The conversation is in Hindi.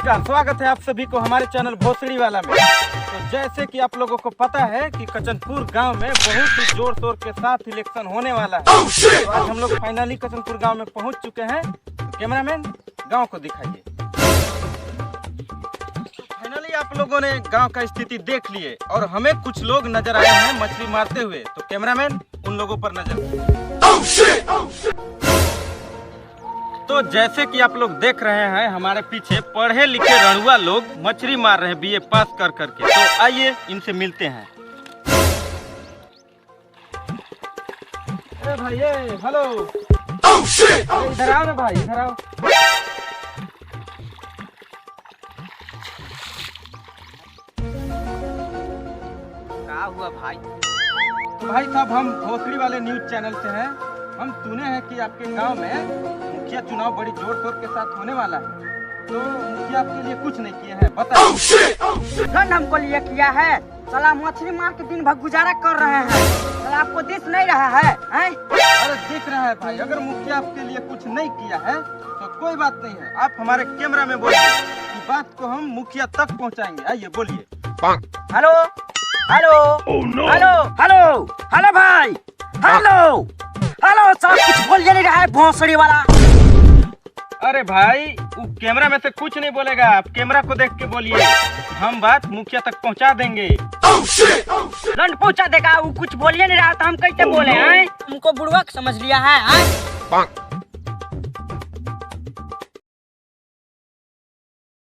नमस्कार, स्वागत है आप सभी को हमारे चैनल भोसड़ी वाला में। तो जैसे कि आप लोगों को पता है कि कचनपुर गांव में बहुत ही जोर शोर के साथ इलेक्शन होने वाला है। तो आज हम लोग फाइनली कचनपुर गांव में पहुंच चुके हैं। कैमरामैन गांव को दिखाइए। फाइनली आप लोगों ने गांव का स्थिति देख लिए और हमें कुछ लोग नजर आए हैं मछली मारते हुए। तो कैमरामैन उन लोगों पर नजर। तो जैसे कि आप लोग देख रहे हैं हमारे पीछे पढ़े लिखे रणुआ लोग मछली मार रहे हैं बीए पास कर करके। तो आइए इनसे मिलते हैं। अरे भाई हेलो, इधर आओ ना भाई, इधर आओ। क्या हुआ भाई? तो भाई साहब हम भोसड़ी वाले न्यूज चैनल से हैं। हम सुने हैं कि आपके गांव में मुखिया चुनाव बड़ी जोर शोर के साथ होने वाला है। तो मुखिया आपके लिए कुछ नहीं किया है, बताइए। दंड हमको लिए किया है। साला मछली मार के दिन भर गुजारा कर रहे हैं। साला आपको दिख नहीं रहा है? अरे दिख रहा है भाई, अगर मुखिया आपके लिए कुछ नहीं किया है तो कोई बात नहीं है। आप हमारे कैमरा में बोलिए, इस बात को हम मुखिया तक पहुंचाएंगे। आइए बोलिए। Hello hello hello hello hello भाई, हेलो हेलो। साला कुछ बोल नहीं रहा है भोसड़ी वाला। अरे भाई वो कैमरा में से कुछ नहीं बोलेगा, आप कैमरा को देख के बोलिए। हम बात मुखिया तक पहुंचा देंगे। दंड पहुंचा देगा। वो कुछ बोलिए नहीं रहा तो हम कैसे बोले हैं? हमको बुड़वक समझ लिया है?